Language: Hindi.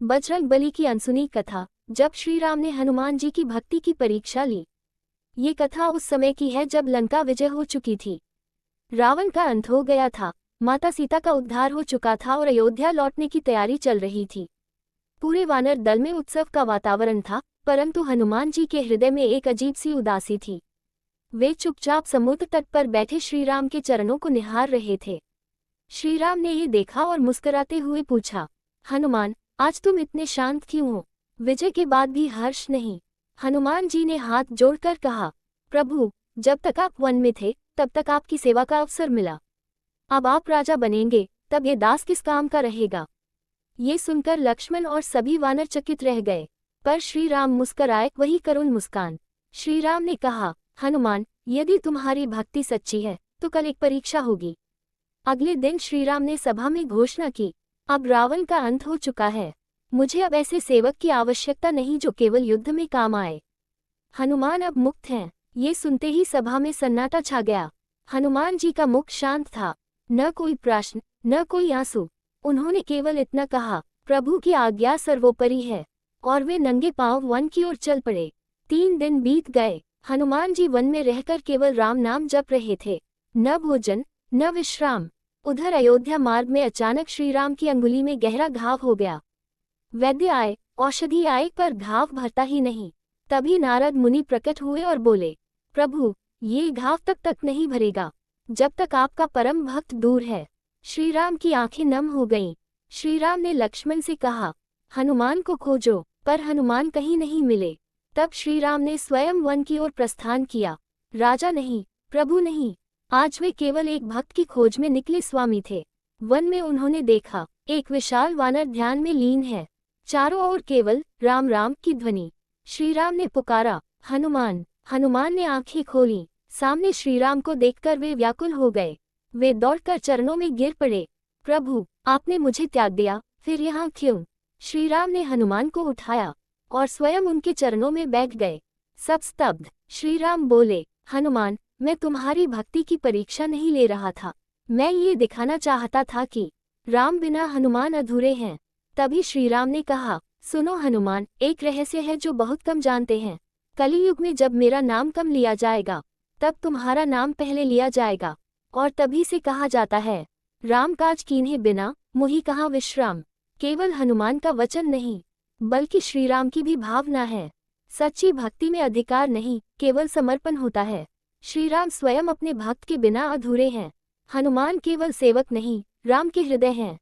बजरंग बली की अनसुनी कथा। जब श्री राम ने हनुमान जी की भक्ति की परीक्षा ली। ये कथा उस समय की है जब लंका विजय हो चुकी थी, रावण का अंत हो गया था, माता सीता का उद्धार हो चुका था और अयोध्या लौटने की तैयारी चल रही थी। पूरे वानर दल में उत्सव का वातावरण था, परंतु हनुमान जी के हृदय में एक अजीब सी उदासी थी। वे चुपचाप समुद्र तट पर बैठे श्रीराम के चरणों को निहार रहे थे। श्रीराम ने ये देखा और मुस्कुराते हुए पूछा, हनुमान, आज तुम इतने शांत क्यों हो? विजय के बाद भी हर्ष नहीं? हनुमान जी ने हाथ जोड़कर कहा, प्रभु, जब तक आप वन में थे तब तक आपकी सेवा का अवसर मिला। अब आप राजा बनेंगे, तब ये दास किस काम का रहेगा? ये सुनकर लक्ष्मण और सभी वानर चकित रह गए, पर श्रीराम मुस्कुराए, वही करुण मुस्कान। श्रीराम ने कहा, हनुमान, यदि तुम्हारी भक्ति सच्ची है तो कल एक परीक्षा होगी। अगले दिन श्रीराम ने सभा में घोषणा की, अब रावण का अंत हो चुका है, मुझे अब ऐसे सेवक की आवश्यकता नहीं जो केवल युद्ध में काम आए। हनुमान अब मुक्त हैं। ये सुनते ही सभा में सन्नाटा छा गया। हनुमान जी का मुख शांत था, न कोई प्रश्न, न कोई आंसू। उन्होंने केवल इतना कहा, प्रभु की आज्ञा सर्वोपरि है, और वे नंगे पांव वन की ओर चल पड़े। 3 दिन बीत गए। हनुमान जी वन में रहकर केवल राम नाम जप रहे थे, न भोजन न विश्राम। उधर अयोध्या मार्ग में अचानक श्रीराम की अंगुली में गहरा घाव हो गया। वैद्य आए, औषधि आए, पर घाव भरता ही नहीं। तभी नारद मुनि प्रकट हुए और बोले, प्रभु, ये घाव तक नहीं भरेगा जब तक आपका परम भक्त दूर है। श्रीराम की आंखें नम हो गईं। श्रीराम ने लक्ष्मण से कहा, हनुमान को खोजो, पर हनुमान कहीं नहीं मिले। तब श्रीराम ने स्वयं वन की ओर प्रस्थान किया। राजा नहीं, प्रभु नहीं, आज वे केवल एक भक्त की खोज में निकले स्वामी थे। वन में उन्होंने देखा, एक विशाल वानर ध्यान में लीन है। चारों ओर केवल राम राम की ध्वनि। श्रीराम ने पुकारा, हनुमान। हनुमान ने आंखें खोली। सामने श्रीराम को देखकर वे व्याकुल हो गए। वे दौड़कर चरणों में गिर पड़े, प्रभु, आपने मुझे त्याग दिया, फिर यहाँ क्यों? श्रीराम ने हनुमान को उठाया और स्वयं उनके चरणों में बैठ गए। सब स्तब्ध। श्रीराम बोले, हनुमान, मैं तुम्हारी भक्ति की परीक्षा नहीं ले रहा था, मैं ये दिखाना चाहता था कि राम बिना हनुमान अधूरे हैं। तभी श्रीराम ने कहा, सुनो हनुमान, एक रहस्य है जो बहुत कम जानते हैं। कलियुग में जब मेरा नाम कम लिया जाएगा, तब तुम्हारा नाम पहले लिया जाएगा, और तभी से कहा जाता है, राम काज कीन्हे बिना मुहि कहाँ विश्राम। केवल हनुमान का वचन नहीं, बल्कि श्रीराम की भी भावना है। सच्ची भक्ति में अधिकार नहीं, केवल समर्पण होता है। श्रीराम स्वयं अपने भक्त के बिना अधूरे हैं। हनुमान केवल सेवक नहीं, राम के हृदय हैं।